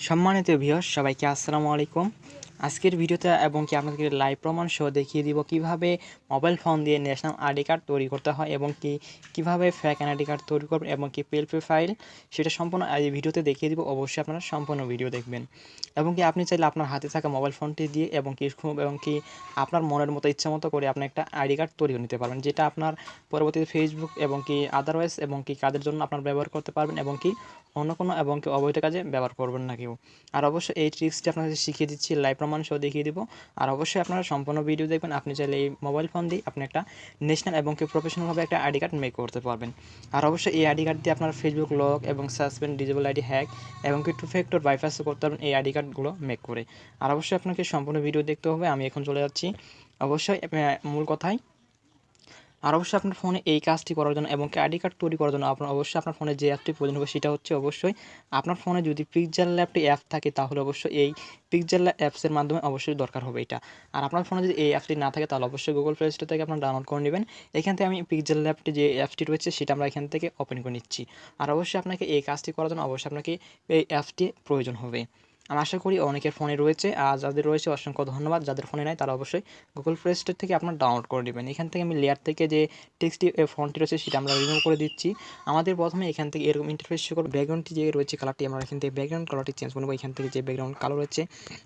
সম্মানিত ভিউয়ার্স সবাইকে আসসালামু আলাইকুম। আজকের ভিডিওতে এবং কি আপনাদেরকে লাইভ প্রমাণ সহ দেখিয়ে দিব কিভাবে মোবাইল ফোন দিয়ে ন্যাশনাল আইডি কার্ড তৈরি করতে হয় এবং কিভাবে ফেক আইডি কার্ড তৈরি করবেন এবং পিএলপি ফাইল সেটা সম্পূর্ণ এই ভিডিওতে দেখিয়ে দিব। অবশ্যই আপনারা সম্পূর্ণ ভিডিও দেখবেন এবং আপনি চাইলে আপনার হাতে থাকা মোবাইল ফোনটি দিয়ে এবং আপনার মনের মতো ইচ্ছা মতো করে আপনি একটা আইডি কার্ড তৈরি করে নিতে পারবেন, যেটা আপনার পরবর্তীতে ফেসবুক এবং আদারওয়াইজ এবং কাজের জন্য আপনার ব্যবহার করতে পারবেন এবং অন্য কোনো এবং অবৈধ কাজে ব্যবহার করবেন না কেউ। আর অবশ্যই এই ট্রিক্সটি আপনাদের শিখিয়ে দিচ্ছি, লাইভ প্রমাণ সহ দেখিয়ে দিব। আর অবশ্যই আপনারা সম্পূর্ণ ভিডিও দেখবেন। আপনি চাইলে এই মোবাইল ফোন দিয়ে আপনি একটা ন্যাশনাল এবং প্রফেশনালভাবে একটা আইডি কার্ড মেক করতে পারবেন। আর অবশ্যই এই আইডি কার্ড দিয়ে আপনার ফেসবুক লক এবং সাসপেন্ড, ডিজেবল আইডি হ্যাক এবং টু ফ্যাক্টর বাইপাসও করতে পারবেন এই আইডি কার্ডগুলো মেক করে। আর অবশ্যই আপনাকে সম্পূর্ণ ভিডিও দেখতে হবে। আমি এখন চলে যাচ্ছি অবশ্যই মূল কথায়। আর অবশ্যই আপনার ফোনে এই কাজটি করার জন্য এবং আইডি কার্ড তৈরি করার জন্য আপনার অবশ্যই আপনার ফোনে যে অ্যাপটি প্রয়োজন হবে সেটা হচ্ছে অবশ্যই আপনার ফোনে যদি পিকচার ল্যাবটি অ্যাপ থাকে তাহলে অবশ্যই এই পিকচার ল্যাব অ্যাপসের মাধ্যমে অবশ্যই দরকার হবে এটা। আর আপনার ফোনে যদি এই অ্যাপটি না থাকে তাহলে অবশ্যই গুগল প্লে স্টোর থেকে আপনার ডাউনলোড করে নেবেন। এখান থেকে আমি পিকচার ল্যাবটি যে অ্যাপসটি রয়েছে সেটা আমরা এখান থেকে ওপেন করে নিচ্ছি। আর অবশ্যই আপনাকে এই কাজটি করার জন্য অবশ্যই আপনাকে এই অ্যাপসটি প্রয়োজন হবে। আমি আশা করি অনেকের ফোনে রয়েছে, আর যাদের রয়েছে অসংখ্য ধন্যবাদ। যাদের ফোনে নাই তারা অবশ্যই গুগল প্লে স্টোর থেকে আপনার ডাউনলোড করে নেবেন। এখান থেকে আমি লেয়ার থেকে যে টেক্সটটি ফন্টটি রয়েছে সেটা আমরা রিমুভ করে দিচ্ছি। আমাদের প্রথমে এখান থেকে এরকম ইন্টারফেস শো করবে। ব্যাকগ্রাউন্ডটি যে রয়েছে কালারটি আমরা এখান থেকে ব্যাকগ্রাউন্ড কালারটি চেঞ্জ করবো। এখান থেকে যে ব্যাকগ্রাউন্ড কালো রয়েছে,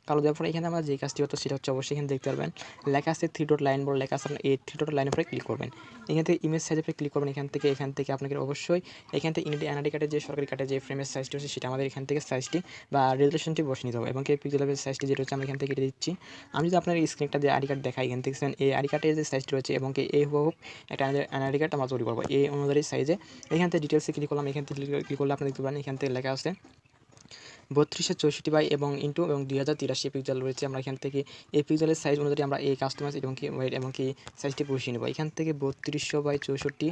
কালো দেওয়ার পরে এখানে আমরা যে কাজটি হতো সেটা হচ্ছে অবশ্যই এখানে দেখতে পারবেন লেখা আছে 3 ডট লাইন বড় লেখা আছে। আপনার এই 3 ডট লাইনের উপরে ক্লিক করবেন। এখান থেকে ইমেজ সাইজের উপরে ক্লিক করবেন। এখান থেকে আপনাকে অবশ্যই এখান থেকে এনআইডি কার্ডের যে সরকারি কার্ডের যে ফ্রেমের সাইজটি হচ্ছে সেটা আমাদের এখান থেকে সাইজটি বা রেজুলেশনটি বসিয়ে নিতে হবে এবং পিক্সেলের সাইজটি যেটা হচ্ছে আমরা এখান থেকে কেটে দিচ্ছি। আমি যদি আপনার স্ক্রিনটা যে আইডি কার্ড দেখাই, এখান থেকে এই আইডি কার্ডের যে সাইজটি রয়েছে এবং এই হুবহু একটা আইডি কার্ড আমরা তৈরি করবো এই অনুযায়ী সাইজে। এখান থেকে ডিটেলসে ক্লিক করলাম। এখান থেকে ক্লিক করলে আপনি দেখতে পারেন এখান থেকে লেখা আছে 3264 বাই এবং 2083 পিক্সেল রয়েছে। আমরা এখান থেকে এই পিক্সেলের সাইজ অনুযায়ী আমরা এই কাস্টমাইজ এবং ওয়েট এবং সাইজটি বসিয়ে নেব। এখান থেকে 3264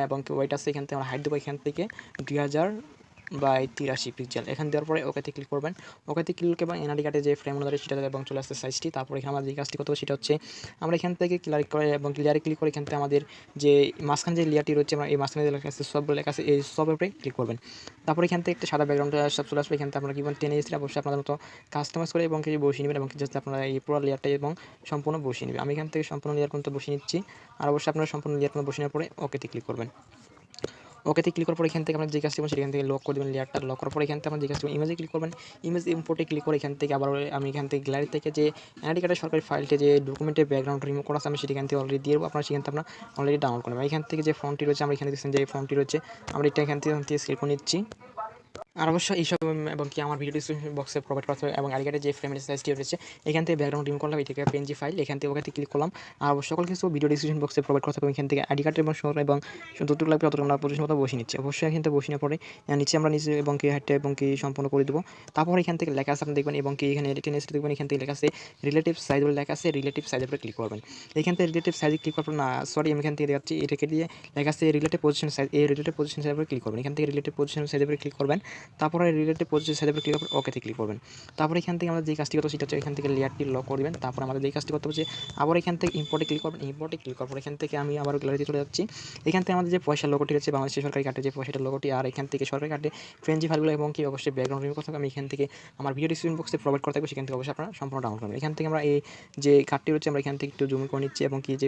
এবং ওয়েট আছে। এখান থেকে আমরা হাইট দেবো এখান থেকে 2000/83 পিক্সেল। এখানে দেওয়ার পরে ওকেতে ক্লিক করবেন। ওকেতে ক্লিক এবং এনআইডি কার্ডে যে ফ্রেম অনুযায়ী সেটা এবং চলে আসছে সাইজটি। তারপর এখানে আমরা যে কাজটি করতে হবে সেটা হচ্ছে আমরা এখান থেকে ক্লিয়ার করে এবং ক্লিয়ারে ক্লিক করে এখান থেকে আমাদের যে মাঝখানে যে লেয়ারটি রয়েছে আমরা এই মাঝখানে যে লেখা আছে সব লেখা আছে এই সবের উপরে ক্লিক করবেন। তারপর এখান থেকে একটা সাদা ব্যাকগ্রাউন্ড সব চলে আসবে। এখান থেকে আপনারা কিভাবে টেনে এসেছি অবশ্যই আপনাদের মতো কাস্টমাইজ করে এবং বসিয়ে নেবেন এবং যাতে আপনারা এই পুরো লেয়ারটা এবং সম্পূর্ণ বসিয়ে নেবেন। আমি এখান থেকে সম্পূর্ণ লেয়ার পর্যন্ত বসিয়ে নিচ্ছি। আর অবশ্যই আপনারা সম্পূর্ণ লেয়ার পর্যন্ত বসিয়ে নেওয়ার পরে ওকেতে ক্লিক করবেন। ওকেতে ক্লিক করার পর এখান থেকে আমরা যে কাজটি সেখান থেকে লক করে দেবেন। লেয়ারটা লক করার পর এখান থেকে আমরা যে কাজটি ইমেজে ক্লিক করবেন। ইমেজ ইম্পোর্টে ক্লিক করে এখান থেকে আবার আমি এখান থেকে গ্যালারি থেকে যে এনআইডি কার্ডের সরকারি ফাইলটি যে ডকুমেন্টের ব্যাকগ্রাউন্ড রিমুভ করা আছে আমি সেখান থেকে অলরেডি দিয়ে দেবো। আপনারা সেখান থেকে আপনার অলরেডি ডাউনলোড করবেন। এখান থেকে যে ফর্মটি রয়েছে আমরা এখানে দেখছেন যে ফর্মটি রয়েছে আমরা এটা এখান থেকে সিলেক্ট করে নিচ্ছি। আর অবশ্যই এইসব এবং আমার ভিডিও ডিসক্রিপশন বক্সে প্রোভাইড করতে হবে এবং আইডি কার্ডের যে ফ্রেমের সাইজটি রয়েছে এখান থেকে ব্যাকগ্রাউন্ড রিমুভ করলাম। এটাকে পিএনজি ফাইল এখান থেকে ওখানে ক্লিক করলাম। আর সকল কিছু ভিডিও ডিসক্রিপশন বক্সে প্রোভাইড করতে হবে। এখান থেকে আইডি কার্ড এবং যতটুকু লাগবে ততটুকু আমরা পজিশন মতো বসিয়ে নিচ্ছি। অবশ্যই এখান থেকে বসিয়ে নেওয়ার পরে নিচে আমরা নিচে এবং হাইটটা এবং সম্পূর্ণ করে দেবো। তারপর এখান থেকে লেখা আছে আপনি দেখবেন এবং এখানে এডিটিং এসে দেখবেন এখান থেকে লেখা আছে রিলেটিভ সাইজ বলে লেখা আছে। রিলেটিভ সাইজের উপরে ক্লিক করবেন। এখান থেকে রিলেটিভ সাইজে ক্লিক করার পর আমি এখান থেকে দেখাচ্ছি এটাকে দিয়ে লেখা আছে রিলেটিভ পজিশন সাইজ। এই রিলেটিভ পজিশন সাইজের উপরে ক্লিক করবেন। এখান থেকে রিলেটিভ পজিশন সাইজের উপরে ক্লিক করবেন। তারপরে রিলেটিভ পজিশন সাইজের উপরে ক্লিক করে ওকেতে ক্লিক করবেন। তারপরে এখান থেকে আমরা যে কাজটি করতে সেটা হচ্ছে এখান থেকে লেয়ারটি লক করে দেবেন। তারপর আমাদের যে কাজটি করতে হচ্ছে আবার এখান থেকে ইম্পোর্টে ক্লিক করবেন। ইম্পোর্টে ক্লিক করার পর এখান থেকে আমি আবার গ্যালারিতে চলে যাচ্ছি। এখান থেকে আমাদের যে পয়সার লোগোটি রয়েছে বাংলাদেশ সরকারি কার্ডের যে পয়সাটার লোগোটি, আর এখান থেকে সরকারি কার্ডে পিএনজি ফাইলগুলো এবং অবশ্যই ব্যাকগ্রাউন্ড রিমুভ করতে হবে। আমি এখান থেকে আমার ভিডিও ডিসক্রিপশন বক্সে প্রোভাইড করতে হবে, সেখান থেকে অবশ্যই আপনারা সম্পূর্ণ ডাউনলোড করবেন। এখান থেকে আমরা এই যে কার্ডটি রয়েছে আমরা এখান থেকে একটু জুম করে নিচ্ছি এবং যে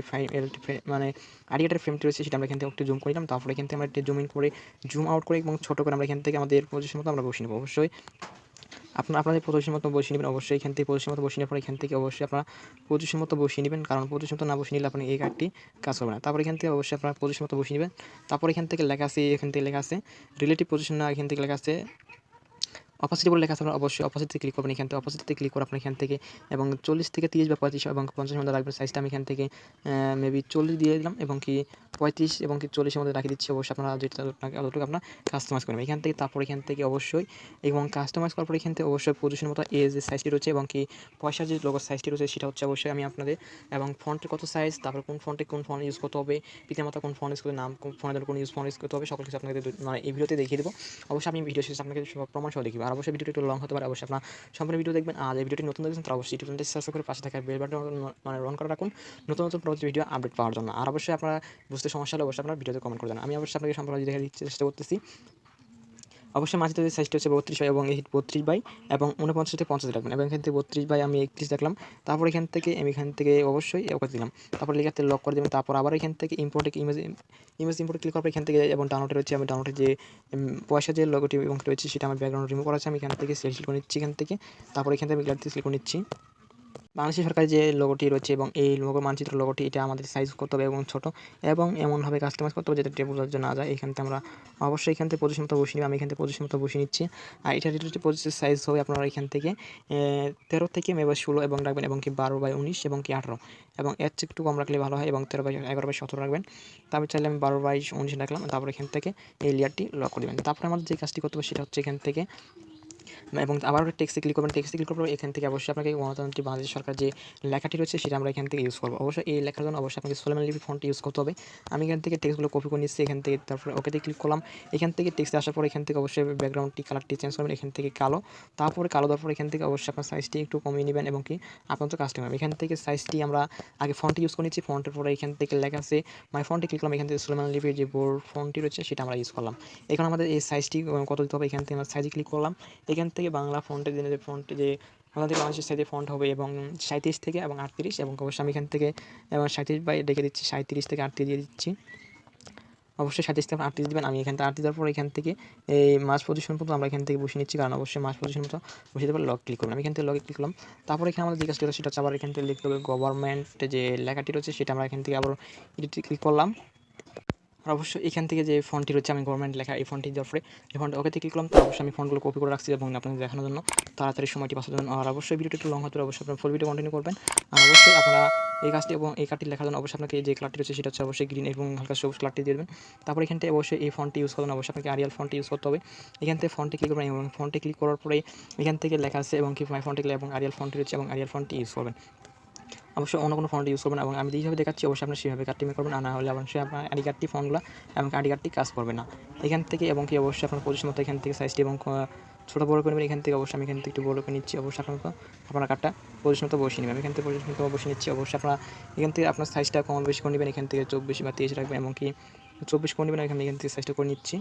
মানে আইডি কার্ডের ফ্রেমটি রয়েছে সেটা আমরা এখান থেকে একটু জুম করে নিলাম। তারপরে এখান থেকে আমরা একটু জুম ইন করে জুম আউট করে এবং ছোটো করে আমরা এখান থেকে আমাদের পজিশন মতো আমরা বসিয়ে নেব। অবশ্যই আপনাদের পজিশন মতো বসিয়ে নেবেন। অবশ্যই এখান থেকে পজিশন মতো বসিয়ে নেওয়ার পর এখান থেকে অবশ্যই আপনারা পজিশন মতো বসিয়ে নেবেন, কারণ পজিশন মতো না বসিয়ে নিলে আপনি এই কার্ডটি কাজ হবে না। তারপর এখান থেকে অবশ্যই আপনারা পজিশন মতো বসিয়ে নেবেন। তারপর এখান থেকে লেখা আছে রিলেটিভ পজিশন না, এখান থেকে লেখা আছে অপাসিটি বলে লেখা আছে। আপনারা অবশ্যই অপাসিটিতে ক্লিক করবেন। এখান থেকে অপাসিটিতে ক্লিক করে আপনি এখান থেকে এবং 40 থেকে 30 বা 35 এবং 50 মধ্যে রাখবেন সাইজটা। আমি এখান থেকে মেবি 40 দিয়ে দিলাম এবং 35 এবং 40-এর মধ্যে রাখি দিচ্ছি। অবশ্যই আপনারা যেটা যতটুকু আপনার কাস্টমাইজ করবেন এখান থেকে। তারপর এখান থেকে অবশ্যই এবং কাস্টমাইজ করার পর এখান থেকে অবশ্যই পজিশনের মতো এই যে সাইজটি রয়েছে এবং পয়সার যে লোগোর সাইজটি রয়েছে সেটা হচ্ছে অবশ্যই আমি আপনাদের এবং ফন্টের কত সাইজ, তারপর কোন ফন্টে কোন ফন্ট ইউজ করতে হবে, পিতামাতা কোন ফন্ট ইউজ করতে নাম কোন ফন্টের কোন ফন্ট ইউজ করতে হবে সকল কিছু আপনাদের মানে এই ভিডিওতে দেখিয়ে দেবো। অবশ্যই আমি ভিডিও শেষে আপনাকে প্রমাণ সহ দেখিব। আর অবশ্যই ভিডিওটি একটু লং হতে পারে, অবশ্যই আপনার সম্পূর্ণ ভিডিও দেখবেন। আর এই ভিডিওটি নতুন দেখবেন তারা অবশ্যই চ্যানেলটি সাবস্ক্রাইব করে পাশে থাকা বেল বাটন মানে অন করে রাখুন নতুন পরবর্তী ভিডিও আপডেট পাওয়ার জন্য। আর অবশ্যই আপনারা বুঝতে সমস্যা হলে অবশ্যই আপনারা ভিডিওতে কমেন্ট করে দেন। আমি অবশ্যই আপনাকে সম্পূর্ণ দেখার চেষ্টা করতেছি। অবশ্যই মানচিত্রের সাইজটা হচ্ছে 32 বাই এবং এই 32 বাই এবং 49 থেকে 50 রাখবেন এবং এখান থেকে 32 বাই আমি 31 রাখলাম। তারপর এখান থেকে আমি অবশ্যই ওকে দিলাম। তারপর লেখাতে লক করে দেবেন। তারপর আবার এখান থেকে ইম্পোর্টে ইমেজ ইম্পোর্টে ক্লিক করার পর এখান থেকে এবং ডাউনলোডে রয়েছে, আমি ডাউনলোডে যে পয়সা যে লোগোটি এবং রয়েছে সেটা আমার ব্যাকগ্রাউন্ড রিমুভ করা আছে, আমি এখান থেকে সিলেক্ট করে নিচ্ছি এখান থেকে। তারপর এখান থেকে আমি গ্যালারিতে সিলেক্ট করে নিচ্ছি। বাংলাদেশ সরকারের যে লোগোটি রয়েছে এবং এই লোগো মানচিত্র লোগোটি এটা আমাদের সাইজ করতে হবে এবং ছোটো এবং এমনভাবে কাস্টমাইজ করতে হবে যাতে টেবিল না যায়। এখান থেকে আমরা অবশ্যই এখান থেকে পজিশন মতো বসিয়ে নিই, আমি এখান থেকে পজিশন মতো বসিয়ে নিচ্ছি। আর এটা রিলেটেড পজিশন সাইজ হবে আপনারা এখান থেকে 13 থেকে মেবি 16 এবং রাখবেন এবং কি 12 বাই 19 এবং কি 18 এবং এর চেয়ে একটু কম রাখলে ভালো হয় এবং 13 বাই 11 বাই 17 রাখবেন। তারপর চাইলে আমি 12 বাই 19 রাখলাম। তারপর এখান থেকে এই লেয়ারটি লক করে দেবেন। তারপরে আমাদের যে কাজটি করতে হবে সেটা হচ্ছে এখান থেকে এবং আবার টেক্সটে ক্লিক করবেন। টেক্সটে ক্লিক করার পর এখান থেকে অবশ্যই আপনাকে গণতান্ত্রিক বাংলাদেশ সরকার যে লেখাটি রয়েছে সেটা আমরা এখান থেকে ইউজ করবো। অবশ্যই এই লেখার জন্য অবশ্যই আপনাকে সুলেমান লিপি ফন্ট ইউজ করতে হবে। আমি এখান থেকে টেক্সটগুলো কপি করে নিচ্ছি এখান থেকে, তারপরে ওকেতে ক্লিক করলাম। এখান থেকে টেক্সটে আসার পর এখান থেকে অবশ্যই ব্যাকগ্রাউন্ডটি কালারটি চেঞ্জ করবেন এখান থেকে কালো। তারপরে কালো দেওয়ার পর এখান থেকে অবশ্যই আপনার সাইজটি একটু কমিয়ে নেবেন এবং কি আপনার তো কাস্টমার এখান থেকে সাইজটি আমরা আগে ফন্ট ইউজ করে নিচ্ছি। ফন্টের পরে এখান থেকে লেখা আছে মাই ফন্টে ক্লিক করলাম। এখান থেকে সুলেমান লিপির যে বোর্ড ফন্টটি রয়েছে সেটা আমরা ইউজ করলাম। এখন আমাদের এই সাইজটি কত দিতে হবে, এখান থেকে আমরা সাইজে ক্লিক করলাম। এখান থেকে বাংলা ফন্টের যে ফন্টে যে আমাদের বাংলাদেশের সাইজে ফন্ট হবে এবং 37 থেকে এবং 38 এবং অবশ্যই আমি এখান থেকে এবং 37 বাই ডেকে দিচ্ছি, 37 থেকে 38 দিয়ে দিচ্ছি। অবশ্যই 37 থেকে 38 দেবেন। আমি এখান থেকে 38 দেওয়ার পর এখান থেকে এই মাস পজিশন মতো আমরা এখান থেকে বসিয়ে নিচ্ছি, কারণ অবশ্যই মাস পজিশন মতো বসিয়ে দেওয়ার লক ক্লিক করলাম। আমি এখান থেকে লগে ক্লিক করলাম। তারপর এখানে আমাদের যে কাজটি সেটা হচ্ছে আবার এখান থেকে লিখতে হবে গভর্নমেন্ট যে লেখাটি রয়েছে সেটা আমরা এখান থেকে আবার এডিটে ক্লিক করলাম। আর অবশ্যই এখান থেকে যে ফন্টটি রয়েছে আমি গভর্নমেন্ট লেখা এই ফন্টটি দেওয়ার পরে এই ফন্ট ওকেতে ক্লিক করলাম। তো অবশ্যই আমি ফন্টগুলো কপি করে রাখছি এবং আপনাদের দেখানোর জন্য তাড়াতাড়ি সময়টি বাঁচার জন্য। আর অবশ্যই ভিডিওটি একটু লং হতে অবশ্যই আপনারা ফুল ভিডিও কন্টিনিউ করবেন। আর অবশ্যই আপনারা এই কাজটি এবং এই কার্ডটি লেখার জন্য অবশ্যই আপনাকে যে কালারটি রয়েছে সেটা হচ্ছে অবশ্যই গ্রিন এবং হালকা সবুজ কালারটি দিয়ে দেবেন। তারপর এখান থেকে অবশ্যই এই ফন্টটি ইউজ করবেন, অবশ্যই আপনাকে আরিয়াল ফন্টটি ইউজ করতে হবে। এখান থেকে ফন্টে ক্লিক করবেন এবং ফন্টে ক্লিক করার পরে এখান থেকে লেখা আছে এবং কি মাই ফন্টে ক্লিক এবং আরিয়াল ফন্টটি রয়েছে এবং আরিয়াল ফন্টটি ইউজ করবেন। অবশ্যই অন্য কোনো ফন্ট ইউজ করবেন এবং আমি যেভাবে দেখাচ্ছি অবশ্যই আপনার সেভাবে কার্ডটি মেক করবেন, আর না হলে অবশ্যই আপনার আইডি কার্ডটি ফন্টগুলো এবং আইডি কার্ডটি কাজ করবে না। এখান থেকে এবং কি অবশ্যই আপনার পজিশন মতো এখান থেকে সাইজটি এবং ছোটো বড়ো করে নেবেন। এখান থেকে অবশ্যই আমি এখান থেকে একটু বড়ো করে নিচ্ছি। অবশ্যই আপনার কার্ডটা পজিশন মতো বসিয়ে নেবেন। আমি এখান থেকে পজিশন মতো বসিয়ে নিচ্ছি। অবশ্যই আপনারা এখান থেকে আপনার সাইজটা কম বেশি করে নেবেন। এখান থেকে 24 বা 23 রাখবেন এবং কি 24 করে নেবেন। এখান থেকে সাইজটা করে নিচ্ছি।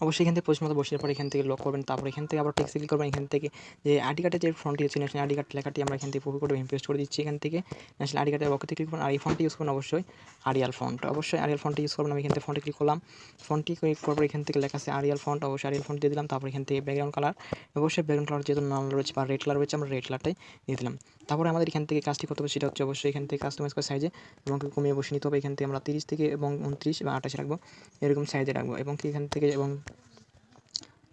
অবশ্যই এখান থেকে পজিশন মতো বসিয়ে পর এখান থেকে লক করবেন। তারপর এখান থেকে আবার টেক্সটে ক্লিক করবেন। এখান থেকে যে আইডি কার্ডের যে ফন্টটি আছে ন্যাশনাল আইডি কার্ড লেখাটি আমরা এখান থেকে কপি করে পেস্ট করে দিচ্ছি। এখান থেকে ন্যাশনাল আইডি কার্ডের ওকেতে ক্লিক করবেন আর এই ফন্টটি ইউজ করবেন অবশ্যই আরিয়াল ফন্ট। অবশ্যই আরিয়াল ফন্টটি ইউজ করবেন। আমি এখান থেকে ফন্টে ক্লিক করলাম। ফন্টটি ক্লিক করার পর এখান থেকে লেখা আছে আরিয়াল ফন্ট, অবশ্যই আরিয়াল ফন্ট দিয়ে দিলাম। তারপর এখান থেকে ব্যাকগ্রাউন্ড কালার অবশ্যই ব্যাকগ্রাউন্ড কালার যেহেতু নাম রয়েছে বা রেড কালার রয়েছে আমরা রেড কালারটাই দিয়ে দিলাম। তারপরে আমাদের এখান থেকে কাজটি করতে হবে সেটা হচ্ছে অবশ্যই এখান থেকে কাস্টমাইজ করে সাইজে এবং কমিয়ে বসে নিতে হবে। এখান থেকে আমরা 30 থেকে এবং 29 বা 28 রাখবো, এরকম সাইজে রাখবো এবং কি এখান থেকে এবং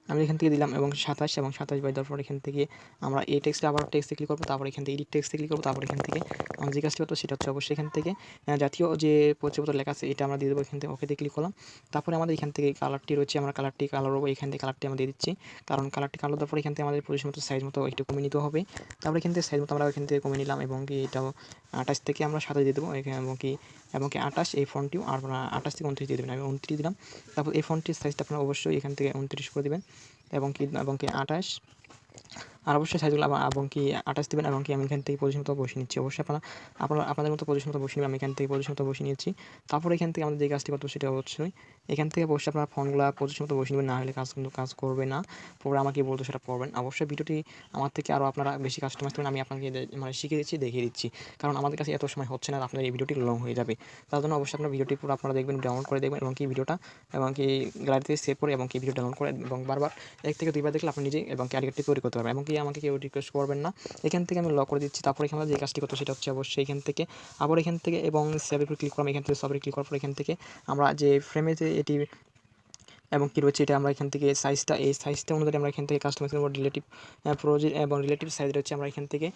আমি এখান থেকে দিলাম এবং 27 এবং 27 বাই দেওয়ার পর এখান থেকে আমরা এই টেক্সটে আবার টেক্সটে ক্লিক করবো। তারপর এখান থেকে এডিট টেক্সটে ক্লিক করবো। তারপর এখান থেকে আমরা যে কাজটি করবো সেটা হচ্ছে অবশ্যই এখান থেকে জাতীয় যে পরিচয়পত্র লেখা আছে এটা আমরা দিয়ে দেবো। এখান থেকে ওকেতে ক্লিক করলাম। তারপরে আমাদের এখান থেকে কালারটি রয়েছে, আমরা কালারটি কালার হবো। এখান থেকে কালারটি আমরা দিয়ে দিচ্ছি, কারণ কালারটি কালার দেওয়ার পর এখান থেকে আমাদের পরিচয় মতো সাইজ মতো একটু কমিয়ে নিতে হবে। তারপরে এখান থেকে সাইজ মতো আমরা এখান থেকে কমিয়ে নিলাম এবং কি এটাও 28 থেকে আমরা 27 দিয়ে দেবো এবং কি 28 এই ফন্টটিও আর 28 থেকে 29 দিয়ে দেবেন। আমি 29 দিলাম। তারপর এই ফন্টটির সাইজটা আপনারা অবশ্যই এখান থেকে 29 করে দেবেন এবং কি 28 আর অবশ্যই সাইজগুলো এবং কি 28 দেবেন এবং কি আমি এখান থেকে পজিশন মতো বসিয়ে নিচ্ছি। অবশ্যই আপনাদের মতো পজিশন মতো বসিয়ে নেবেন। আমি এখান থেকে পজিশন মতো বসিয়ে নিচ্ছি। তারপর এখান থেকে আমাদের যে কাজটি করতে সেটা অবশ্যই এখান থেকে অবশ্যই আপনার ফোনগুলো পজিশন মতো বসিয়ে নেবেন, না হলে কিন্তু কাজ করবে না। পরে আমাকে বলতো সেটা পড়বেন। অবশ্যই ভিডিওটি আমার থেকে আরও আপনারা বেশি কাস্টমাইজ করবেন, আমি আপনাকে মানে শিখিয়ে দিচ্ছি, দেখিয়ে দিচ্ছি, কারণ আমাদের কাছে এত সময় হচ্ছে না, আপনার এই ভিডিওটি লং হয়ে যাবে। তার জন্য অবশ্যই আপনার ভিডিওটি পুরো আপনারা দেখবেন, ডাউনলোড করে দেখবেন এবং কি ভিডিওটা এবং কি গ্যালারিতে সেভ করে এবং কি ভিডিও ডাউনলোড করে এবং বারবার 1 থেকে 2 বার দেখলে আপনি নিজে এবং কি আইডি তৈরি করতে পারবেন এবং কি আমাকে কেউ রিকোয়েস্ট করবেন না। এখান থেকে আমি লক করে দিচ্ছি। তারপর এখানে যে কাজটি করতে সেটা হচ্ছে অবশ্যই এখান থেকে আবার এখান থেকে এবং সেভের উপর ক্লিক করলাম। এখান থেকে সবের ক্লিক করার পর এখান থেকে আমরা যে ফ্রেমে যে এটি এবং কী রয়েছে এটা আমরা এখান থেকে সাইজটা এই সাইজটা অনুযায়ী আমরা এখান থেকে কাস্টমাইজ করব। রিলেটিভ প্রোজেক্ট এবং রিলেটিভ সাইজ রয়েছে, আমরা এখান থেকে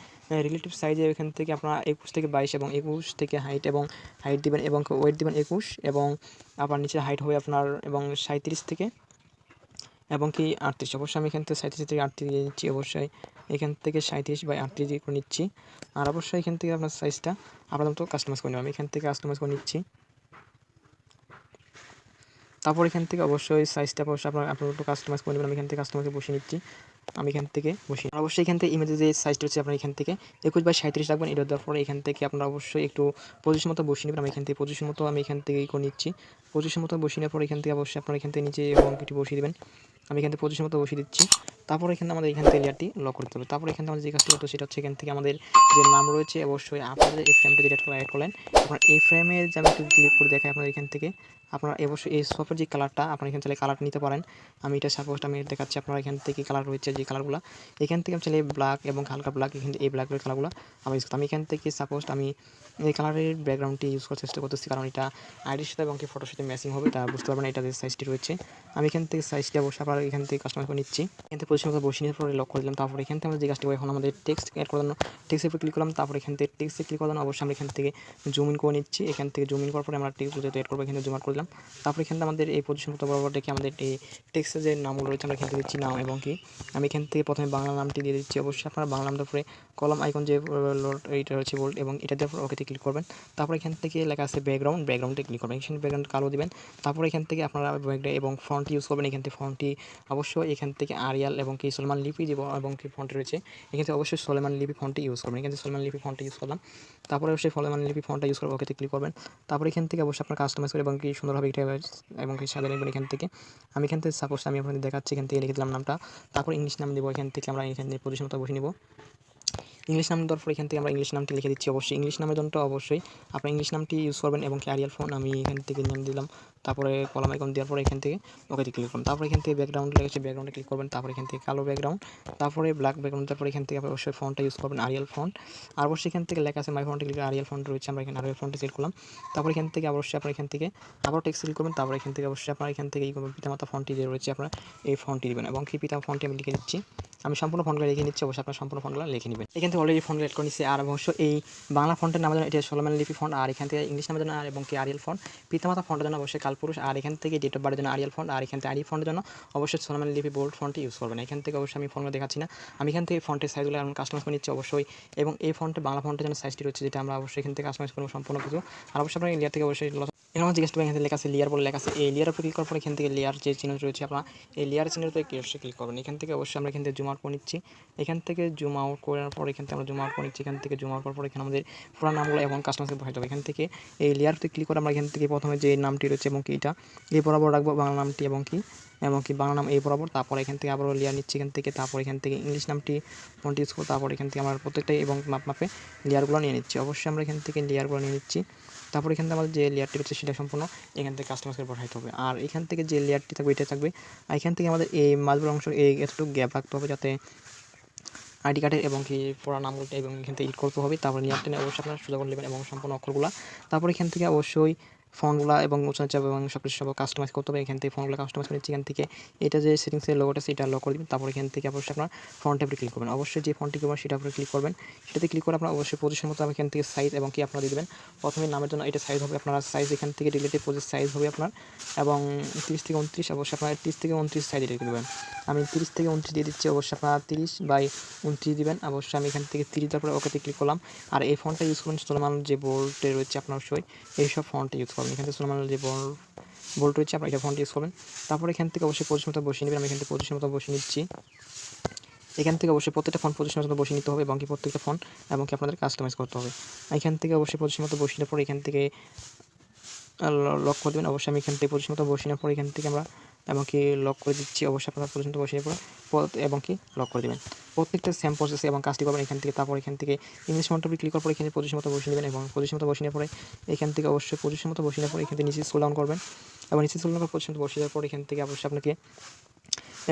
রিলেটিভ সাইজে এখান থেকে আপনারা 21 থেকে 22 এবং 21 থেকে হাইট দিবেন এবং ওয়েট দিবেন 21 এবং আবার নিচে হাইট হবে আপনার এবং 37 থেকে এবং কি 38। অবশ্যই আমি এখান থেকে 37 থেকে 38 দিয়ে নিচ্ছি। অবশ্যই এখান থেকে 37 বাই 38 দিয়ে করে নিচ্ছি। আর অবশ্যই এখান থেকে আপনার সাইজটা আপনার মতো কাস্টমাইজ করে নেবেন। আমি এখান থেকে কাস্টমাইজ করে নিচ্ছি। তারপর এখান থেকে অবশ্যই সাইজটা অবশ্যই আপনার একটু কাস্টমাইজ করে নেবেন। আমি এখান থেকে কাস্টমাইজে বসিয়ে নিচ্ছি। আমি এখান থেকে বসিয়ে অবশ্যই এখান থেকে ইমেজের যে সাইজটা হচ্ছে আপনার এখান থেকে 21 বাই 37 রাখবেন। এটা দেওয়ার পরে এখান থেকে আপনারা অবশ্যই একটু পজিশন মতো বসিয়ে নেবেন। আমি এখান থেকে পজিশন মতো করে নিচ্ছি। পজিশন মতো বসিয়ে নেওয়ার পর এখান থেকে অবশ্যই আপনারা এখান থেকে নিচে এবং কিছু বসিয়ে দেবেন আমি এখান থেকে পজিশন মতো বসিয়ে দিচ্ছি। তারপর এখানে আমাদের এখান থেকে লেয়ারটি লক করতে হবে। তারপর এখানে আমাদের যে কাজটি করতে সেটা হচ্ছে এখান থেকে আমাদের যে নাম রয়েছে অবশ্যই আপনাদের এই ফ্রেমটা যেটা অ্যাড করলেন, আপনার এই ফ্রেমের যে আমি একটু ক্লিক করে দেখাই আপনাদের এখান থেকে আপনারা অবশ্যই এই সোফার যে কালারটা আপনারা এখান থেকে কালার নিতে পারেন। আমি এটা সাপোজ আমি দেখাচ্ছি, আপনারা এখান থেকে কালার রয়েছে যে কালারগুলো, এখান থেকে আমি চাইলে ব্ল্যাক এবং হালকা ব্ল্যাক এখান থেকে এই ব্ল্যাকের কালারগুলো আমি ইউজ করতাম। আমি এখান থেকে সাপোজ আমি এই কালারের ব্যাকগ্রাউন্ডটি ইউজ করার চেষ্টা করতেছি, কারণ এটা আইডির সাথে এবং কি ফটোর সাথে ম্যাচিং হবে, তা বুঝতে পারবেন এটা যে সাইজটি রয়েছে। আমি এখান থেকে সাইজটি অবশ্যই আপনারা এখান থেকে কাস্টমাইজ করে নিচ্ছি। এখান থেকে পজিশন মতো বসিয়ে নেওয়ার পরে লক করে দিলাম। তারপর এখান থেকে আমরা যে কাজটি এখন আমাদের টেক্সট অ্যাড করানো, টেক্সটের উপর ক্লিক করলাম। তারপর এখান থেকে টেক্সটে ক্লিক করানো অবশ্যই আমরা এখান থেকে জুম ইন করে নিচ্ছি। এখান থেকে জুম ইন করার পরে আমরা টেক্সট যেহেতু অ্যাড করবো এখানে জুম আউট করে দিলাম। তারপর এখান থেকে আমাদের এই পজিশন মতো বরাবর দেখে আমাদের এই টেক্সটের যে নামগুলো রয়েছে আমরা এখান থেকে দিচ্ছি নাম, এবং কি আমি এখান থেকে প্রথমে বাংলা নামটি দিয়ে দিচ্ছি। অবশ্যই আপনারা বাংলা নামটার উপরে কলম আইকন যে এইটা রয়েছে বোল্ড এবং এটা দেওয়ার পর ওকেতে ক্লিক করবেন। তারপর এখান থেকে লেখা আছে ব্যাকগ্রাউন্ডে ক্লিক করবেন, এখানে ব্যাকগ্রাউন্ড কালো দিবেন। তারপর এখান থেকে আপনারা এবং ফন্ট ইউজ করবেন। এখান থেকে ফন্টটি অবশ্যই এখান থেকে আরিয়াল এবং কি সুলেমান লিপি দিব এবং কি ফন্ট রয়েছে এখান থেকে অবশ্যই সুলেমান লিপি ফন্টটি ইউজ করবেন। এখান থেকে সুলেমান লিপি ফন্টটা ইউজ করলাম। তারপরে অবশ্যই সুলেমান লিপি ফন্টটা ইউজ করবো, ওকেতে ক্লিক করবেন। তারপর এখান থেকে অবশ্যই আপনার কাস্টমাইজ করে এবং কি সুন্দরভাবে এটা এবং কি সাজিয়ে নেবেন। এখান থেকে আমি এখান থেকে সাপোজ আমি আপনাদের দেখাচ্ছি, এখান থেকে লিখে দিলাম নামটা। তারপর ইংলিশ নাম দেবো, এখান থেকে আমরা এখান থেকে পজিশন মতো বসে নিব। ইংলিশ নাম দেওয়ার পর এখান থেকে আমরা ইংলিশ নামটি লিখে দিচ্ছি। অবশ্যই ইংলিশ নামের জন্য অবশ্যই আপনার ইংলিশ নামটি ইউজ করবেন এবং কি আরিয়াল ফোন আমি এখান থেকে নাম দিলাম। তারপরে কলম আইকন দেওয়ার পরে এখান থেকে ওকেতে ক্লিক করুন। তারপর এখান থেকে ব্যাকগ্রাউন্ড লেগেছে, ব্যাকগ্রাউন্ডে ক্লিক করবেন। তারপর এখান থেকে কালো ব্যাকগ্রাউন্ড, তারপরে ব্ল্যাক ব্যাকগ্রাউন্ড, তারপর এখান থেকে আপনি অবশ্যই ফন্টটা ইউজ করবেন আরিয়াল ফন্ট। আর অবশ্যই এখান থেকে লেখা আছে মাই ফন্টে ক্লিক আরিয়াল ফন্ট রয়েছে, আমরা এখানে আরিয়াল ফন্টে সিলেক্ট করলাম। তারপর এখান থেকে অবশ্যই আপনার এখান থেকে আবার টেক্সট সিলেক্ট করবেন। তারপর এখান থেকে অবশ্যই আপনার এখান থেকে এই পিতামাতা ফন্টটি যে রয়েছে আপনার এই ফন্টটি দিবেন এবং কি পিতা ফন্টটি আমি লিখে দিচ্ছি। আমি সম্পূর্ণ ফন্টগুলো লিখে নিচ্ছি, অবশ্যই আপনার সম্পূর্ণ ফন্টগুলো লিখে নেবেন। এখান থেকে অলরেডি ফন্ট এড করে নিচ্ছি। আর অবশ্যই এই বাংলা ফন্টের নামের জন্য এটা সুলেমান লিপি ফন্ট, আর এখান থেকে ইংলিশ নামের জন্য আর এবং কি আরিয়াল ফন্ট, পিতামাতা ফন্টের জন্য অবশ্যই কালপুরুষ, আর এখান থেকে ডেট অফ বার্থের জন্য আরিয়াল ফন্ট, আর এখান থেকে আরি ফন্টের জন্য অবশ্যই সুলেমান লিপি বোল্ড ফন্টটি ইউজ করবেন। এখান থেকে অবশ্যই আমি ফন্টগুলো দেখাচ্ছি না, আমি এখান থেকে ফন্টের সাইজগুলো এখন কাস্টমাইজ করে নিচ্ছি অবশ্যই। এবং এই ফন্টে বাংলা ফন্টের জন্য সাইজটি রয়েছে যেটা আমরা অবশ্যই এখান থেকে কাস্টমাইজ করবো সম্পূর্ণ কিছু। আর অবশ্যই আপনার লেয়ার থেকে অবশ্যই এর মধ্যে জিজ্ঞাসা এখান থেকে লেখা আছে লেয়ার বলে লেখা আছে, এই লেয়ার উপর ক্লিক করার পর এখান থেকে লেয়ার যে চিহ্ন রয়েছে আপনার এই লেয়ার চিহ্নের উপরে অবশ্যই ক্লিক করবেন। এখান থেকে অবশ্যই আমরা এখান থেকে জুম আউট করে নিচ্ছি। এখান থেকে জুম আউট করার পর এখান থেকে আমরা জুম আউট করে নিচ্ছি। এখান থেকে জুম আউট করার পর এখানে আমাদের পুরো নামগুলো এবং কাস্টমাইজে বসাতে হবে। এখান থেকে এই লেয়ারতে ক্লিক করে আমরা এখান থেকে প্রথমে যে নামটি রয়েছে এবং কি এটা এই বরাবর রাখবো বাংলা নামটি এবং কি বাংলা নাম এই বরাবর। তারপর এখান থেকে আবারও লেয়ার নিচ্ছি এখান থেকে, তারপর এখান থেকে ইংলিশ নামটি ফন্ট ইউজ করবো। তারপর এখান থেকে আমরা প্রত্যেকটাই এবং মাপে লেয়ারগুলো নিয়ে নিচ্ছি। অবশ্যই আমরা এখান থেকে লেয়ারগুলো নিয়ে নিচ্ছি। তারপর এখান থেকে আমাদের যে লেয়ারটি রয়েছে সেটা সম্পূর্ণ এখান থেকে কাস্টমাইজ করে পাঠাতে হবে। আর এখান থেকে যে লেয়ারটি থাকবে এটা থাকবে। আর এখান থেকে আমাদের এই মাঝবুর অংশ এই এতটুকু গ্যাপ রাখতে হবে যাতে আইডি কার্ডের এবং কি পুরো নামগুলো এবং এখান থেকে এডিট করতে হবে। তারপরে লেয়ার টেনে অবশ্যই আপনারা সোজা করে নেবেন এবং সম্পূর্ণ অক্ষরগুলো। তারপর এখান থেকে অবশ্যই ফন্টগুলো এবং উচ্চারণ চাপ এবং সব কিছু সব কাস্টমাইজ করতে হবে। এখান থেকে ফন্টগুলো কাস্টমাইজ করে নিচ্ছি। এখান থেকে এটা যে সেটিংসের লোগোটা সেটা লক করে দেবেন। তারপর এখান থেকে অবশ্যই আপনার ফন্টের উপরে ক্লিক করবেন। অবশ্যই যে ফন্টটি করবেন সেটার উপরে ক্লিক করবেন। সেটাতে ক্লিক করে আপনার অবশ্যই পজিশন মতো এখান থেকে সাইজ এবং কি আপনারা দিয়ে দেবেন। প্রথমে নামের জন্য এটা সাইজ হবে আপনার সাইজ, এখান থেকে রিলেটিভ পজিশ সাইজ হবে আপনার এবং 30 থেকে 29, অবশ্যই আপনার 30 থেকে 29 সাইজ এটা দেবেন। আমি 30 থেকে 29 দিয়ে দিচ্ছি, অবশ্যই আপনারা 30/29 দিবেন। অবশ্যই আমি এখান থেকে 30 তারপরে ওকেতে ক্লিক করলাম। আর এই ফন্টটা ইউজ করবেন সুলেমান যে বোল্টে রয়েছে আপনার অবশ্যই এইসব ফন্টটা ইউজ করবেন। এখান থেকে সুলেমান যে বোল্ট রয়েছে আপনার এটা ফন্ট ইউজ করবেন। তারপর এখান থেকে অবশ্যই পজিশন মতো বসিয়ে নেবেন। আমি এখান থেকে পজিশন মতো বসিয়ে নিচ্ছি। এখান থেকে অবশ্যই প্রত্যেকটা ফন্ট পজিশন মতো বসিয়ে নিতে হবে এবং কি প্রত্যেকটা ফন্ট এবং কি আপনাদের কাস্টমাইজ করতে হবে। এখান থেকে অবশ্যই পজিশন মতো বসিয়ে নেওয়ার পর এখান থেকে লক করে দেবেন। অবশ্যই আমি এখান থেকে পজিশন মতো বসিয়ে নেওয়ার পর এখান থেকে আমরা এবং কি লক করে দিচ্ছি। অবশ্যই আপনারা পজিশন মতো বসিয়ে পরে এবং কি লক করে দেবেন। প্রত্যেকটা সেম প্রসেসে এবং কাজটি করবেন এখান থেকে। তারপর এখান থেকে ইংলিশ ফন্টটা ক্লিক করার পর এখানে পজিশন মতো বসিয়ে নেবেন এবং পজিশন মতো বসিয়ে নেওয়ার পরে এখান থেকে অবশ্যই পজিশন মতো বসিয়ে নেওয়ার পর এখান থেকে নিচে স্ক্রল ডাউন করবেন এবং নিচে স্ক্রল ডাউন করে পজিশন মতো বসিয়ে দেওয়ার পর এখান থেকে অবশ্যই আপনাকে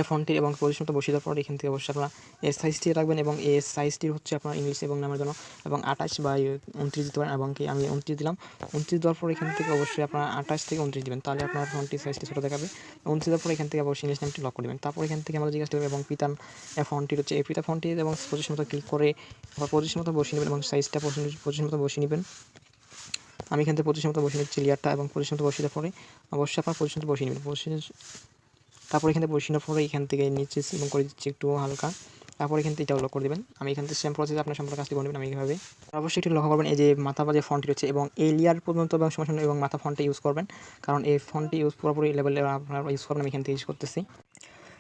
ফন্টটি এবং পজিশন মতো বসিয়ে দেওয়ার পর এখান থেকে অবশ্যই আপনারা এর সাইজটি রাখবেন এবং এর সাইজটি হচ্ছে আপনার ইংলিশ এবং নামের জন্য এবং 28/29 দিতে পারেন এবং কি আমি 29 দিলাম। 29 দেওয়ার পর এখান থেকে অবশ্যই আপনারা 28 থেকে 29 দেবেন, তাহলে আপনার ফন্টটি সাইজটি ছোটো দেখাবে। 29 দেওয়ার পর এখান থেকে অবশ্যই ইংলিশ নামটি লক করে দেবেন। তারপর এখান থেকে আমাদের জিজ্ঞাসা করবে এবং পিতার ফন্টটি হচ্ছে এই পিতা ফন্টটি এবং পজিশন মতো ক্লিক করে আবার পজিশন মতো বসিয়ে নেবেন এবং সাইজটা পজিশন মতো বসিয়ে নেবেন। আমি এখান থেকে পজিশন মতো বসিয়ে নিচ্ছি লেয়ারটা এবং পজিশন মতো বসিয়ে দেওয়ার পরে অবশ্যই আপনার পজিশন মতো বসিয়ে নেবেন। তারপর এখান থেকে বসিয়ে পরে এখান থেকে নিচে এবং করে দিচ্ছি একটু হালকা। তারপর এখান থেকে এটাও লক করে দেবেন। আমি এখান থেকে সেম প্রসেস আপনার সম্পূর্ণ কাজটি করে নেবেন আমি এইভাবে। অবশ্যই একটু লক্ষ্য করবেন এই যে মাথা বা যে ফন্টটি রয়েছে এবং এই লেয়ার পর্যন্ত এবং সমস্যা এবং মাথা ফন্টটা ইউজ করবেন, কারণ এই ফন্টটি ইউজ পুরোপুরি লেভেলে আপনারা ইউজ করবেন। আমি এখান থেকে ইউজ করতেছি।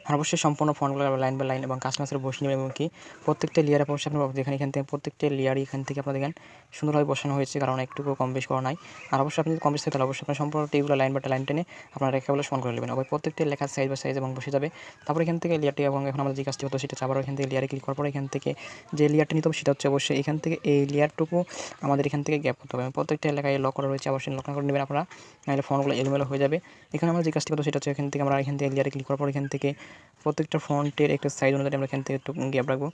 আর অবশ্যই সম্পূর্ণ ফন্টগুলো লাইন বাই লাইন এবং কাস্টমাইজের বসিয়ে নেবেন এবং কি প্রত্যেকটা লেয়ারে অবশ্যই আপনার দেখেন এখান থেকে প্রত্যেকটা লেয়ারই এখান থেকে আপনারা দেখেন সুন্দরভাবে বসানো হয়েছে, কারণ একটুকু কম বেশ করা নাই। আর অবশ্যই আপনি যদি কম বেশ থাকে তাহলে অবশ্যই আপনার সম্পূর্ণ টেবিগুলো লাইন বাই লাইন টেনে আপনারা রেখাগুলো সমান করে নেবেন। আবার প্রত্যেকটা লেখার সাইজ বা সাইজ এবং বসে যাবে। তারপর এখান থেকে লেয়ারটি এবং এখন আমাদের যে কাজটি হতো সেটা আবার এখান থেকে লেয়ারে ক্লিক করার পরে এখান থেকে যে লেয়ারটা নিতে হবে সেটা হচ্ছে অবশ্যই এখান থেকে এই লেয়ারটুকু আমাদের এখান থেকে গ্যাপ করতে হবে। প্রত্যেকটা এলাকায় লক করা রয়েছে, অবশ্যই লক করে নেবেন আপনারা, নাহলে ফন্টগুলো এলোমেলো হয়ে যাবে। এখানে আমরা যে কাজটি করতে সেটা হচ্ছে এখান থেকে আমরা এখান থেকে লেয়ারে ক্লিক করার পর এখান থেকে প্রত্যেকটা ফন্টের একটা সাইজ অনুযায়ী আমরা এখান থেকে একটু গ্যাপ রাখবো,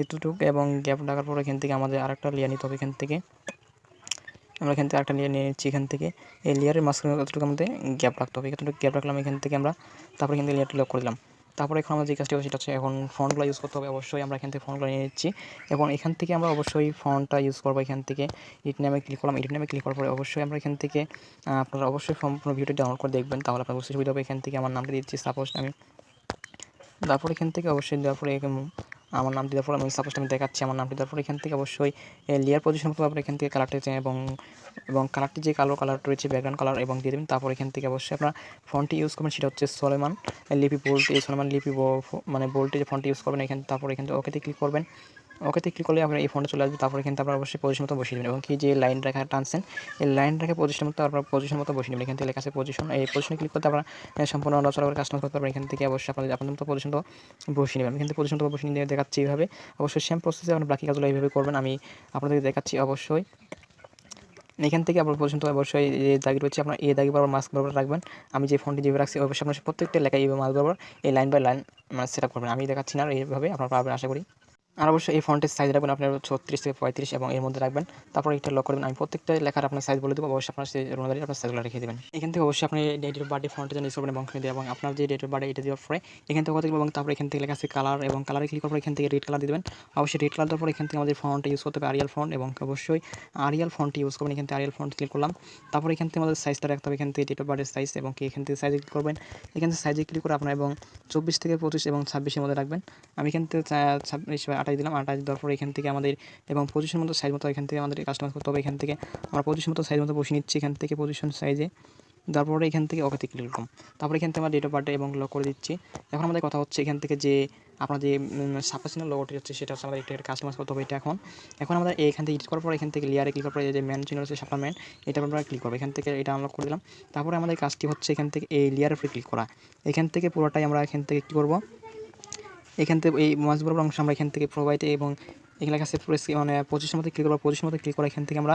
এতটুকু এবং গ্যাপ রাখার পর এখান থেকে আমাদের আরেকটা লেয়ার নিতে হবে। এখান থেকে আমরা এখান থেকে আরেকটা লেয়ার নিয়ে নিচ্ছি। এখান থেকে এই লেয়ারের মাঝখানে কতটুকু আমাদের গ্যাপ রাখতে হবে, এতটুকু গ্যাপ রাখলাম এখান থেকে আমরা। তারপরে এখান থেকে লেয়ারটি লক করে দিলাম। তারপরে এখন আমরা যে কাজটি হবে সেটা হচ্ছে এখন ফন্টগুলো ইউজ করতে হবে। অবশ্যই আমরা এখান থেকে ফন্টগুলো নিয়ে নিচ্ছি এবং এখান থেকে আমরা অবশ্যই ফন্টটা ইউজ করবো। এখান থেকে এডিট নামে ক্লিক করলাম, এডিট নামে ক্লিক করার পরে অবশ্যই আমরা এখান থেকে আপনারা অবশ্যই সম্পূর্ণ ভিডিওটি ডাউনলোড করে দেখবেন, তাহলে আপনার অবশ্যই সুবিধা হবে। এখান থেকে আমার নামটি দিচ্ছি সাপোজ আমি, তারপর এখান থেকে অবশ্যই দেওয়ার পরে আমার নামটি দেওয়ার পর আমি সাপোজ আমি দেখাচ্ছি আমার নামটি দেওয়ার পর এখান থেকে অবশ্যই লেয়ার পজিশন করতে হবে। এখান থেকে কালারটি এবং কালারটি যে কালো কালার রয়েছে ব্যাকগ্রাউন্ড কালার এবং দিয়ে দেবেন। তারপর এখান থেকে অবশ্যই আপনার ফন্টটি ইউজ করবেন, সেটা হচ্ছে সলেমান লিপি বোল্ট। এই সলেমান লিপি মানে বোল্টে যে ফন্টটি ইউজ করবেন তারপর এখান থেকে ওকেতে ক্লিক করবেন। ওকেতে ক্লিক করলে আপনার এই ফন্টে চলে আসবে। তারপর এখান থেকে আপনারা অবশ্যই পজিশন মতো বসিয়ে দেবেন এবং কি যে লাইন রেখা টানছেন এই লাইন রেখে পজিশন মতো আপনারা পজিশন মতো বসিয়ে নেবেন। এখান থেকে লেখা আছে পজিশন, এই পজিশনে ক্লিক করতে আপনারা সম্পূর্ণ নড়াচড়া করে কাস্টমাইজ করতে পারবেন। এখান থেকে অবশ্যই আপনাদের মতো পজিশন তো বসিয়ে নেবেন। এখান থেকে পজিশন তো বসিয়ে নিয়ে দেখাচ্ছি এইভাবে। অবশ্যই সেম প্রসেসে আপনার বাকি কাজগুলো এইভাবে করবেন, আমি আপনাদেরকে দেখাচ্ছি। অবশ্যই এখান থেকে আপনার পর্যন্ত অবশ্যই যে দাগি রয়েছে আপনার এই দাগি বরাবর মাস্ক বরাবর রাখবেন। আমি যে ফন্টটি যেভাবে রাখছি অবশ্যই আপনার প্রত্যেকটা লেখায় এইভাবে মাস্ক বরাবর এই লাইন বাই লাইন মানে সেট আপ করবেন। আমি দেখাচ্ছি না, এইভাবে আপনারা পারবেন আশা করি। আর অবশ্যই এই ফন্টের সাইজ রাখবেন আপনার 36 থেকে 35 এবং এর মধ্যে রাখবেন। তারপর এটা লক করবেন। আমি প্রত্যেকটা লেখার আপনার সাইজ বলে দেবো, অবশ্যই আপনার সেই অনুযায়ী আপনার সাইজগুলো রেখে দেবেন। এখান থেকে অবশ্যই আপনি ডেট অফ বার্থডে ফন্টে ইউজ করবেন এবং এবং আপনার যে ডেট অফ বার্থডে এটা দেওয়ার পরে এখান থেকে কথা এবং তারপর এখান থেকে লেখা আছে কালার এবং কালারে ক্লিক করার পর এখান থেকে রেড কালার দিয়ে দেবেন। অবশ্যই রেড কালার দেওয়ার পর এখান থেকে আমাদের ফন্ট ইউজ করতে হবে আরিয়াল ফন্ট এবং অবশ্যই আরিয়াল ফন্ট ইউজ করবেন। এখান থেকে আরিয়াল ফন্ট ক্লিক করলাম। তারপর এখান থেকে আমাদের সাইজটা রাখতে হবে, এখান থেকে ডেট অফ বার্থডে সাইজ এবং এখান থেকে সাইজে ক্লিক করবেন। এখান থেকে সাইজে ক্লিক করে আপনার এবং 24 থেকে 25 এবং 26 এর মধ্যে রাখবেন। আমি এখান থেকে 26 বা 28 দিলাম। 28 দেওয়ার পরে এখান থেকে আমাদের এবং পজিশন মতো সাইজ মতো এখান থেকে আমাদের কাস্টমাইজ করতে হবে। এখান থেকে আমরা পজিশন মতো সাইজ মতো বসিয়ে নিচ্ছি। এখান থেকে পজিশন সাইজে তারপরে এখান থেকে ওকেতে ক্লিক করলাম। তারপরে এখান থেকে আমরা ডেট অফ বার্থডে এবং লক করে দিচ্ছি। এখন আমাদের কথা হচ্ছে এখান থেকে যে আপনার যে সাপোজিশনাল লোগোটি হচ্ছে সেটা হচ্ছে আমাদের একটা কাস্টমাইজ করতে হবে। এটা এখন আমরা এখান থেকে এডিট করার পর এখান থেকে লেয়ারে ক্লিক করার পরে যে ম্যান চিহ্ন রয়েছে সাপলা ম্যান এটা আমরা ক্লিক করবো। এখান থেকে এটা আনলক করে দিলাম। তারপরে আমাদের কাজটি হচ্ছে এখান থেকে এই লেয়ারের উপরে ক্লিক করা। এখান থেকে পুরোটাই আমরা এখান থেকে কী করবো, এখান থেকে এই মাঝ বরাবর অংশ আমরা এখান থেকে প্রোভাইডে এবং এখানে লেখা আছে মানে পজিশন মতো ক্লিক করবো। পজিশন মতো ক্লিক করে এখান থেকে আমরা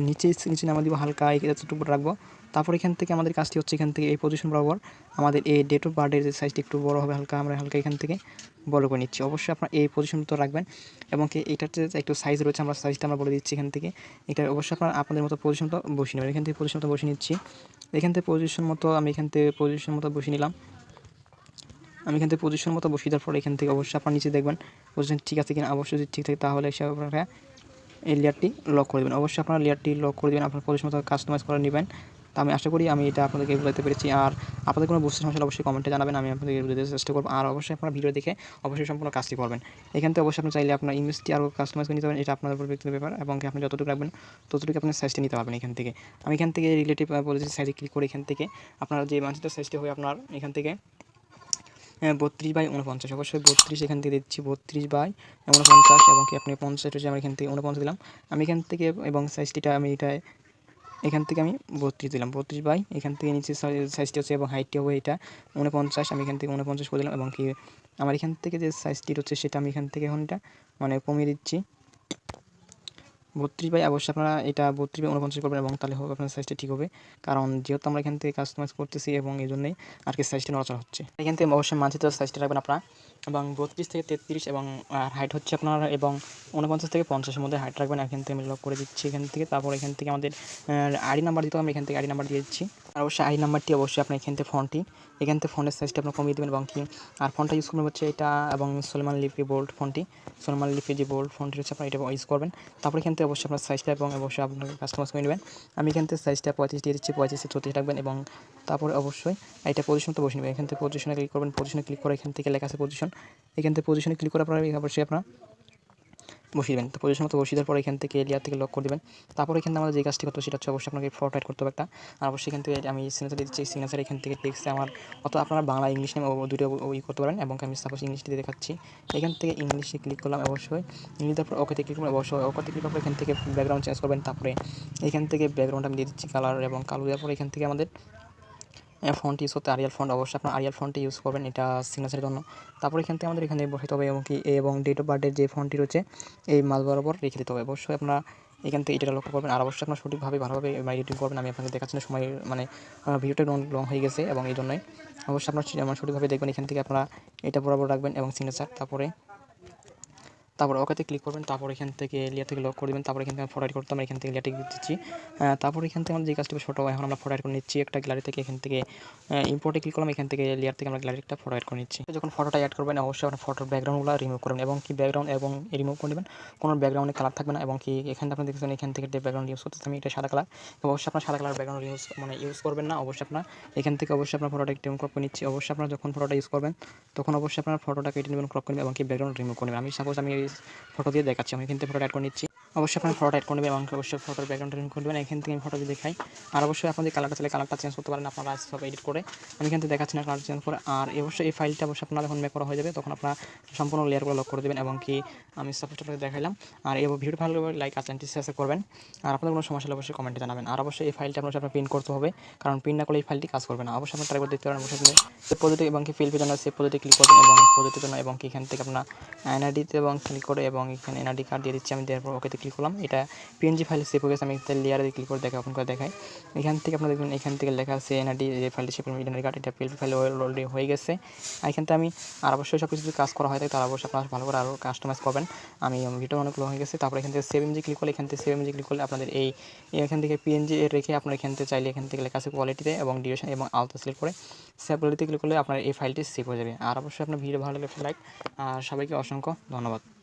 নিচে নামা দিব হালকা এতটুকু রাখবো। তারপর এখান থেকে আমাদের কাজটি হচ্ছে এখান থেকে এই পজিশন বরাবর আমাদের এই ডেট অফ বার্থডের যে সাইজটি একটু বড় হবে হালকা, আমরা হালকা এখান থেকে বড় করে নিচ্ছি। অবশ্যই আপনার এই পজিশন মতো রাখবেন এবং এটার যে একটু সাইজ রয়েছে আমরা সাইজটা আমরা বলে দিচ্ছি। এখান থেকে এটা অবশ্যই আপনাদের মতো পজিশন মতো বসিয়ে নেবেন। এখান থেকে পজিশন মতো বসিয়ে নিচ্ছি। এখান থেকে পজিশন মতো আমি এখান থেকে পজিশন মতো বসিয়ে নিলাম। আমি এখান থেকে পজিশন মতো বসিয়ে দেওয়ার পর এখান থেকে অবশ্যই আপনার নিচে দেখবেন পজিশন ঠিক আছে কিনা। অবশ্যই যদি ঠিক থাকে তাহলে সে আপনারা এই লেয়ারটি লক করে দেবেন। অবশ্যই আপনারা লেয়ারটি লক করে দেবেন, আপনার পজিশন মতো কাস্টমাইজ করে নেবেন। তো আমি আশা করি আমি এটা আপনাদেরকে বলতে পেরেছি। আর আপনাদের কোনো বুঝতে সমস্যা অবশ্যই কমেন্টে জানাবেন, আমি আপনাদেরকে বুঝতে চেষ্টা করবো। আর অবশ্যই আপনার ভিডিও দেখে অবশ্যই সম্পূর্ণ কাজটি করবেন। এখান থেকে অবশ্যই আপনি চাইলে আপনার ইমেজটি আরও কাস্টমাইজ করে নিতে পারেন, এটা আপনার উপর ব্যক্তিগত ব্যাপার এবং আপনি যতটুকু রাখবেন ততটুকু আপনার সাইজটি নিতে পারবেন। এখান থেকে আমি এখান থেকে রিলেটিভ পলিসি সাইজে ক্লিক করে এখান থেকে আপনার যে মানচিত্র সাইজটি হয় আপনার এখান থেকে 32/49 অবশ্যই 32 এখান থেকে দিচ্ছি 32/49 এবং কি আপনি 50 হচ্ছে আমরা এখান থেকে 49 দিলাম। আমি এখান থেকে এবং সাইজটিটা আমি এটা এখান থেকে আমি 32 দিলাম 32 বাই এখান থেকে নিচে সাইজটি হচ্ছে এবং হাইটটি হবে এটা 49। আমি এখান থেকে 49 করে দিলাম এবং কি আমার এখান থেকে যে সাইজটি হচ্ছে সেটা আমি এখান থেকে এখন এটা মানে কমিয়ে দিচ্ছি 32 বাই। অবশ্যই আপনারা এটা 32/49 করবেন এবং তাহলে হবে আপনার সাইজটা ঠিক হবে, কারণ যেহেতু আমরা এখান থেকে কাস্টমাইজ করতেছি এবং এই জন্যই আর কি সাইজটা নড়াচড়া হচ্ছে। এখান থেকে অবশ্যই মানচিত্রের সাইজটা রাখবেন আপনারা এবং 32 থেকে 33 এবং হাইট হচ্ছে আপনার এবং 49 থেকে 50-এর মধ্যে হাইট রাখবেন। এখান থেকে আমি লক করে দিচ্ছি এখান থেকে। তারপর এখান থেকে আমাদের আইডি নাম্বার দিতে হবে, আমি এখান থেকে আইডি নাম্বার দিয়ে দিচ্ছি। আর অবশ্যই আইডি নাম্বারটি অবশ্যই আপনি এখান থেকে এখান থেকে ফন্টের সাইজটা আপনার কমিয়ে দেবেন এবং কি আর ফন্টটা ইউজ করবেন হচ্ছে এটা এবং সলমান লিপি বোল্ড ফন্টটি সলমান লিপি যে বোল্ড ফন্টটি হচ্ছে আপনার এটা ইউজ করবেন। তারপর এখান থেকে অবশ্যই আপনার সাইজটা এবং অবশ্যই আপনার কাস্টমাইজ করে নেবেন। আমি এখান থেকে সাইজটা 35 দিয়ে দিচ্ছি, 35 থেকে 34 রাখবেন এবং তারপরে অবশ্যই এটা পজিশন তো বসে নেবেন। এখান থেকে পজিশনে ক্লিক করবেন, পজিশনে ক্লিক করে এখান থেকে লেখা আছে পজিশন, এখান থেকে পজিশনে ক্লিক করার পরে অবশ্যই আপনার বসিয়ে দেবেন। তো পজিশন মতো বসিয়ে দেওয়ার পরে এখান থেকে লেয়ার থেকে লক করে দেবেন। তারপরে এখানে আমাদের যে কাজটি করতে হবে সেটা হচ্ছে অবশ্যই আপনাকে ফটো অ্যাড করতে হবে একটা। আর অবশ্যই এখান থেকে আমি সিগনেচার দিয়ে দিচ্ছি। সিগনেচার এখান থেকে টেক্সটে আমার আপনারা বাংলা ইংলিশ নেম দুটো করতে পারেন এবং আমি সাপোজ ইংলিশ দিয়ে দেখাচ্ছি। এখান থেকে ইংলিশে ক্লিক করলাম অবশ্যই। ইংলিশ দেওয়ার পর ওকেতে ক্লিক করবেন অবশ্যই। ওকেতে ক্লিক করার পর এখান থেকে ব্যাকগ্রাউন্ড চেঞ্জ করবেন। তারপরে এখান থেকে ব্যাকগ্রাউন্ড আমি দিয়ে দিচ্ছি কালার এবং কালো দেওয়ার পর এখান থেকে আমাদের ফন্ট ইউজ করতে আরিয়াল ফন্ট অবশ্যই আপনার আরিয়াল ফন্টটি ইউজ করবেন এটা সিগনেচারের জন্য। তারপর এখান থেকে আমাদের এখানে বসাতে হবে এবং ডেট অফ বার্থের যে ফন্টটি রয়েছে এই মাঝ বরাবর রেখে দিতে হবে। অবশ্যই আপনারা এখান থেকে এটা লক্ষ্য করবেন। আর অবশ্যই আপনারা সঠিকভাবে ভালোভাবে এডিটিং করবেন। আমি আপনাকে দেখাচ্ছি না সময় ভিডিওটা লং হয়ে গেছে এবং এই জন্যই অবশ্যই আপনারা সঠিকভাবে দেখবেন। এখান থেকে আপনারা এটা বরাবর রাখবেন এবং সিগনেচার তারপর ওকেতে ক্লিক করবেন। তারপর এখান থেকে লেয়ার থেকে লক করে দেবেন। তারপর এখান থেকে ফটো এড করতে আমরা এখান থেকে লেয়ারটি দিচ্ছি। তারপর এখান থেকে আমরা যে কাজটি ফটো এখন আমরা ফটো এড করে নিচ্ছি একটা গ্যালারি থেকে। এখান থেকে ইম্পোর্টে ক্লিক করলাম। এখান থেকে লেয়ার থেকে আমরা গ্যালারি একটা ফটো এড করে নিচ্ছি। যখন ফটোটা অ্যাড করবেন অবশ্যই আপনার ফটোর ব্যাকগ্রাউন্ডগুলো রিমুভ করবেন এবং ব্যাকগ্রাউন্ড এবং রিমুভ করে নেবেন। কোনো ব্যাকগ্রাউন্ডে কালার থাকবে না এবং এখানে আপনি দেখছেন এখান থেকে যে ব্যাকগ্রাউন্ড ইউজ করতেছি আমি এটা সাদা কালার। অবশ্যই আপনার সাদা কালার ব্যাকগ্রাউন্ড ইউজ করবেন না। অবশ্যই আপনার এখান থেকে অবশ্যই আপনার ফটোটা রিমুভ করে নিচ্ছি। অবশ্যই আপনারা যখন ফটোটা ইউজ করবেন তখন অবশ্যই আপনার ফটোটা কেটে নেবেন, ক্রপ করে নেবেন এবং ব্যাকগ্রাউন্ড রিমুভ করে নেবেন। আমি সাপোজ আমি এই ফটো দিয়ে দেখাচ্ছি। আমি কিন্তু ফটো অ্যাড করে নিচ্ছি। অবশ্যই আপনার ফটো অ্যাড করে নেবেন এবং অবশ্যই ফটোর ব্যাকগ্রাউন্ড রিমুভ করে নেবেন। এখান থেকে আমি ফটো দিয়ে দেখাই। আর অবশ্যই আপনাদের কালারটা চাইলে কালারটা চেঞ্জ করতে পারেন আপনারা সব এডিট করে। আমি এখান থেকে দেখাচ্ছি না কালার চেঞ্জ করে। আর অবশ্যই এই ফাইলটা অবশ্যই আপনারা যখন মেক করা হয়ে যাবে তখন আপনারা সম্পূর্ণ লেয়ারগুলো লক করে দেবেন এবং আমি সাপোজ আপনাদের দেখাইলাম। আর এই ভিডিও ভালো লাগলে লাইক আর চ্যানেলটি সাবস্ক্রাইব করবেন। আর আপনাদের কোনো সমস্যা হলে অবশ্যই কমেন্টে জানাবেন। আর অবশ্যই এই ফাইলটা আপনার প্রিন্ট করতে হবে, কারণ প্রিন্ট না করলে এই ফাইলটি কাজ করবে না। অবশ্যই আপনার ট্রাই করে দেখতে পারেন। অবশ্যই সেভ পদ্ধতি এবং ফিল জন্য সেভ পদ্ধতি ক্লিক করবেন এবং পদ্ধতির জন্য এবং এখান থেকে আপনার এনআইডিতে এবং ক্লিক করে এবং এখানে এনআইডি কার্ড দিয়ে দিচ্ছি আমি। দেওয়ার পর ওকেতে ক্লিক করলাম। এটা পিএনজি ফাইল সেভ হয়ে গেছে। আমি লেয়ারে ক্লিক করে ওপেন করে দেখাই। এখান থেকে আপনারা দেখবেন এখান থেকে লেখা আছে এনআইডি যে ফাইলটি সেভ করবেন এনআইডি কার্ড এটা পিএলপি ফাইল অলরেডি হয়ে গেছে। এখান থেকে আমি আর অবশ্যই সব কিছু যদি কাজ করা হয় থাকে তাহলে অবশ্যই আপনারা ভালো করে আরও কাস্টমাইজ করবেন। আমি ভিডিও অনেক লো হয়ে গেছে। তারপর এখান থেকে সেভ ইমেজে ক্লিক করলে আপনাদের এখান থেকে পিএনজি রেখে আপনারা এখান থেকে চাইলে এখান থেকে লেখা আছে কোয়ালিটিতে এবং ডিউরেশন এবং আলতো সিলেক্ট করে সেভ কোয়ালিটিতে ক্লিক করলে আপনার এই ফাইলটি সেভ হয়ে যাবে। আর অবশ্যই আপনার ভিডিও ভালো লাগলে লাইক। আর সবাইকে অসংখ্য ধন্যবাদ।